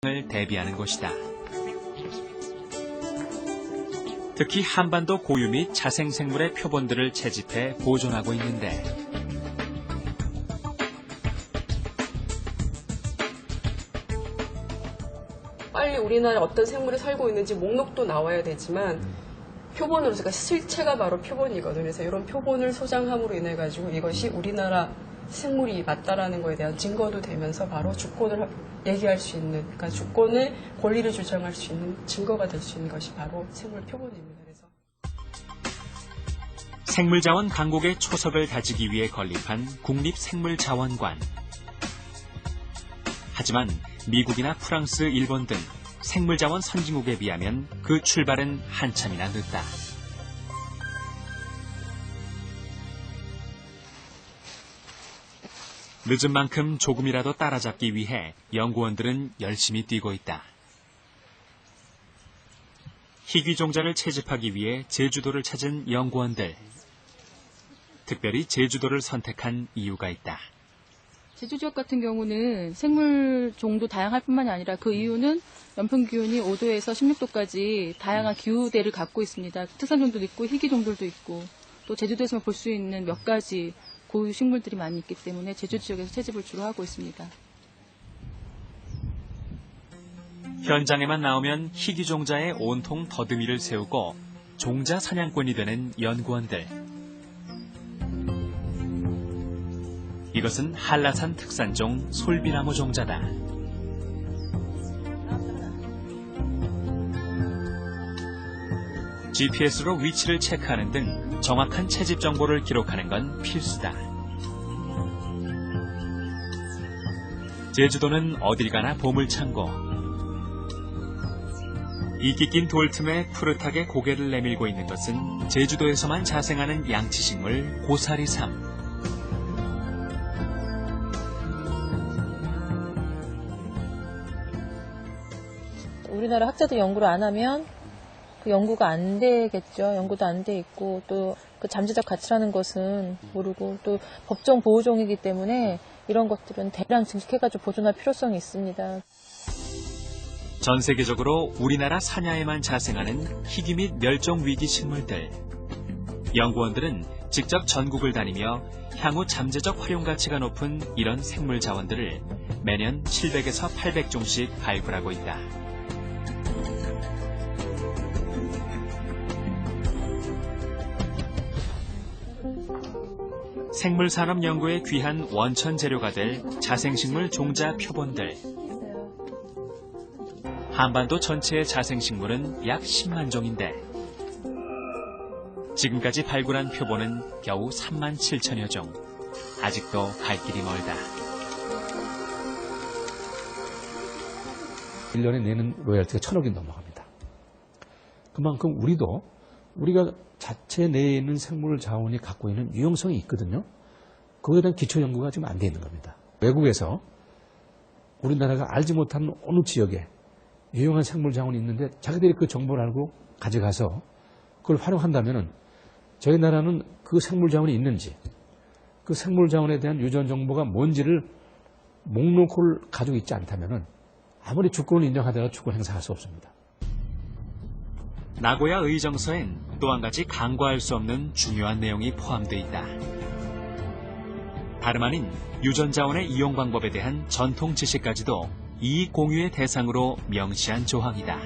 을 대비하는 것이다. 특히 한반도 고유 및 자생생물의 표본들을 채집해 보존하고 있는데 빨리 우리나라에 어떤 생물이 살고 있는지 목록도 나와야 되지만 표본으로서 그러니까 실체가 바로 표본이거든요. 그래서 이런 표본을 소장함으로 인해 가지고 이것이 우리나라 생물이 맞다라는 거에 대한 증거도 되면서 바로 주권을 얘기할 수 있는, 그러니까 주권의 권리를 주장할 수 있는 증거가 될 수 있는 것이 바로 생물 표본입니다. 그래서 생물자원 강국의 초석을 다지기 위해 건립한 국립생물자원관. 하지만 미국이나 프랑스, 일본 등 생물자원 선진국에 비하면 그 출발은 한참이나 늦다. 늦은 만큼 조금이라도 따라잡기 위해 연구원들은 열심히 뛰고 있다. 희귀종자를 채집하기 위해 제주도를 찾은 연구원들. 특별히 제주도를 선택한 이유가 있다. 제주 지역 같은 경우는 생물 종도 다양할 뿐만이 아니라 그 이유는 연평균 기온이 5도에서 16도까지 다양한 기후대를 갖고 있습니다. 특산종들도 있고 희귀종들도 있고 또 제주도에서만 볼 수 있는 몇 가지 고유 식물들이 많이 있기 때문에 제주 지역에서 채집을 주로 하고 있습니다. 현장에만 나오면 희귀종자에 온통 더듬이를 세우고 종자 사냥꾼이 되는 연구원들. 이것은 한라산 특산종 솔비나무 종자다. GPS로 위치를 체크하는 등 정확한 채집 정보를 기록하는 건 필수다. 제주도는 어딜 가나 보물창고. 이끼 낀 돌 틈에 푸릇하게 고개를 내밀고 있는 것은 제주도에서만 자생하는 양치식물 고사리삼. 우리나라 학자들 연구를 안 하면 그 연구가 안 되겠죠. 연구도 안 돼 있고 또 그 잠재적 가치라는 것은 모르고 또 법정 보호종이기 때문에 이런 것들은 대량 증식해가지고 보존할 필요성이 있습니다. 전 세계적으로 우리나라 산야에만 자생하는 희귀 및 멸종 위기 식물들. 연구원들은 직접 전국을 다니며 향후 잠재적 활용 가치가 높은 이런 생물 자원들을 매년 700에서 800종씩 발굴하고 있다. 생물산업 연구의 귀한 원천 재료가 될 자생식물 종자 표본들. 한반도 전체의 자생식물은 약 10만 종인데 지금까지 발굴한 표본은 겨우 3만 7천여 종. 아직도 갈 길이 멀다. 1년에 내는 로열티가 1,000억이 넘어갑니다. 그만큼 우리가 자체 내에 있는 생물 자원이 갖고 있는 유용성이 있거든요. 그거에 대한 기초 연구가 지금 안 돼 있는 겁니다. 외국에서 우리나라가 알지 못하는 어느 지역에 유용한 생물 자원이 있는데 자기들이 그 정보를 알고 가져가서 그걸 활용한다면 저희 나라는 그 생물 자원이 있는지 그 생물 자원에 대한 유전 정보가 뭔지를 목록을 가지고 있지 않다면 아무리 주권을 인정하다가 주권 행사할 수 없습니다. 나고야 의정서엔 또 한 가지 간과할 수 없는 중요한 내용이 포함되어 있다. 다름 아닌 유전 자원의 이용 방법에 대한 전통 지식까지도 이익 공유의 대상으로 명시한 조항이다.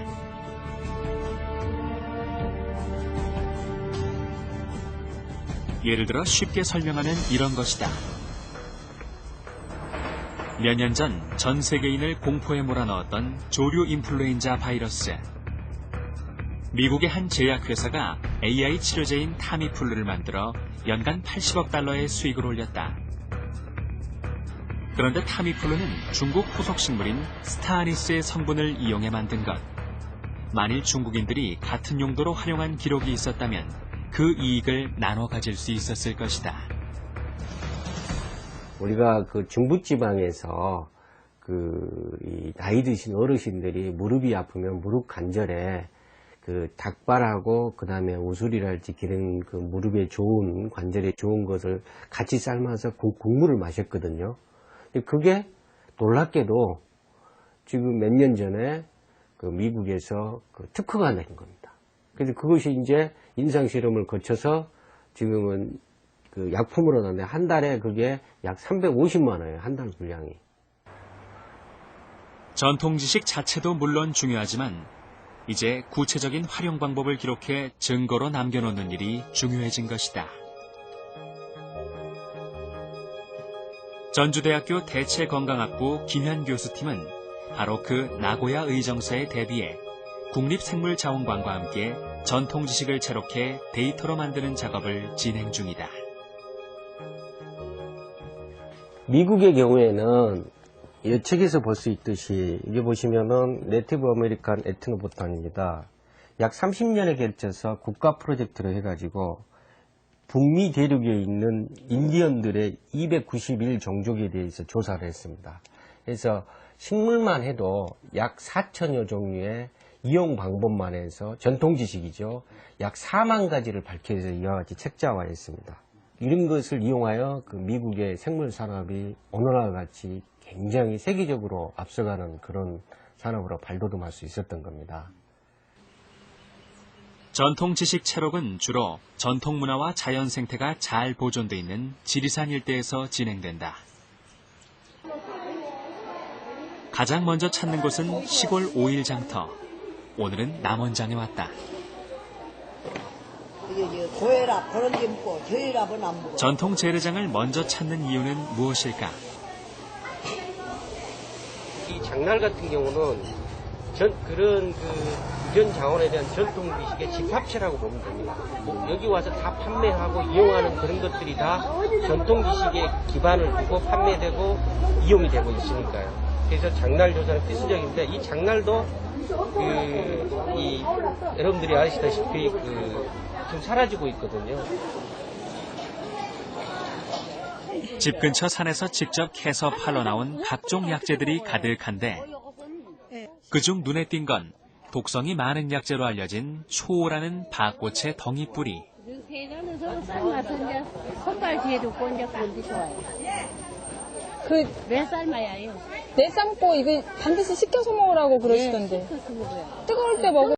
예를 들어 쉽게 설명하면 이런 것이다. 몇 년 전 세계인을 공포에 몰아넣었던 조류 인플루엔자 바이러스. 미국의 한 제약회사가 AI 치료제인 타미플루를 만들어 연간 80억 달러의 수익을 올렸다. 그런데 타미플루는 중국 후속식물인 스타아니스의 성분을 이용해 만든 것. 만일 중국인들이 같은 용도로 활용한 기록이 있었다면 그 이익을 나눠 가질 수 있었을 것이다. 우리가 그 중부지방에서 이 나이 드신 어르신들이 무릎이 아프면 무릎 관절에 그 닭발하고 그 다음에 우술이랄지 기능 그 무릎에 좋은 관절에 좋은 것을 같이 삶아서 그 국물을 마셨거든요. 근데 그게 놀랍게도 지금 몇 년 전에 그 미국에서 그 특허가 낸 겁니다. 그래서 그것이 이제 임상 실험을 거쳐서 지금은 그 약품으로 나는데 한 달에 그게 약 350만 원이에요. 한 달 분량이. 전통 지식 자체도 물론 중요하지만 이제 구체적인 활용 방법을 기록해 증거로 남겨놓는 일이 중요해진 것이다. 전주대학교 대체건강학부 김현 교수팀은 바로 그 나고야 의정서에 대비해 국립생물자원관과 함께 전통 지식을 채록해 데이터로 만드는 작업을 진행 중이다. 미국의 경우에는 이 책에서 볼 수 있듯이 이게 보시면은 네티브 아메리칸 에트노보탄입니다. 약 30년에 걸쳐서 국가 프로젝트를 해가지고 북미 대륙에 있는 인디언들의 291 종족에 대해서 조사를 했습니다. 그래서 식물만 해도 약 4천여 종류의 이용 방법만 해서 전통 지식이죠. 약 4만 가지를 밝혀서 이와 같이 책자화했습니다. 이런 것을 이용하여 그 미국의 생물 산업이 오늘날 같이 굉장히 세계적으로 앞서가는 그런 산업으로 발돋움할 수 있었던 겁니다. 전통 지식 채록은 주로 전통 문화와 자연 생태가 잘 보존돼 있는 지리산 일대에서 진행된다. 가장 먼저 찾는 곳은 시골 오일 장터. 오늘은 남원장에 왔다. 전통 재래장을 먼저 찾는 이유는 무엇일까? 이 장날 같은 경우는 그런 유전 자원에 대한 전통 지식의 집합체라고 보면 됩니다. 여기 와서 다 판매하고 이용하는 그런 것들이 다 전통 지식에 기반을 두고 판매되고 이용이 되고 있으니까요. 그래서 장날 조사는 필수적인데 이 장날도 여러분들이 아시다시피 좀 사라지고 있거든요. 집 근처 산에서 직접 캐서 팔러 나온 각종 약재들이 가득한데 그중 눈에 띈 건 독성이 많은 약재로 알려진 초오라는 밭꽃의 덩이뿌리. 손발 뒤에 놓고 이제 건지 좋아요. 몇 삶아야 해요? 내 삶고 이거 반드시 식혀서 먹으라고 그러시던데. 식혀서 먹어요. 뜨거울 때 먹으면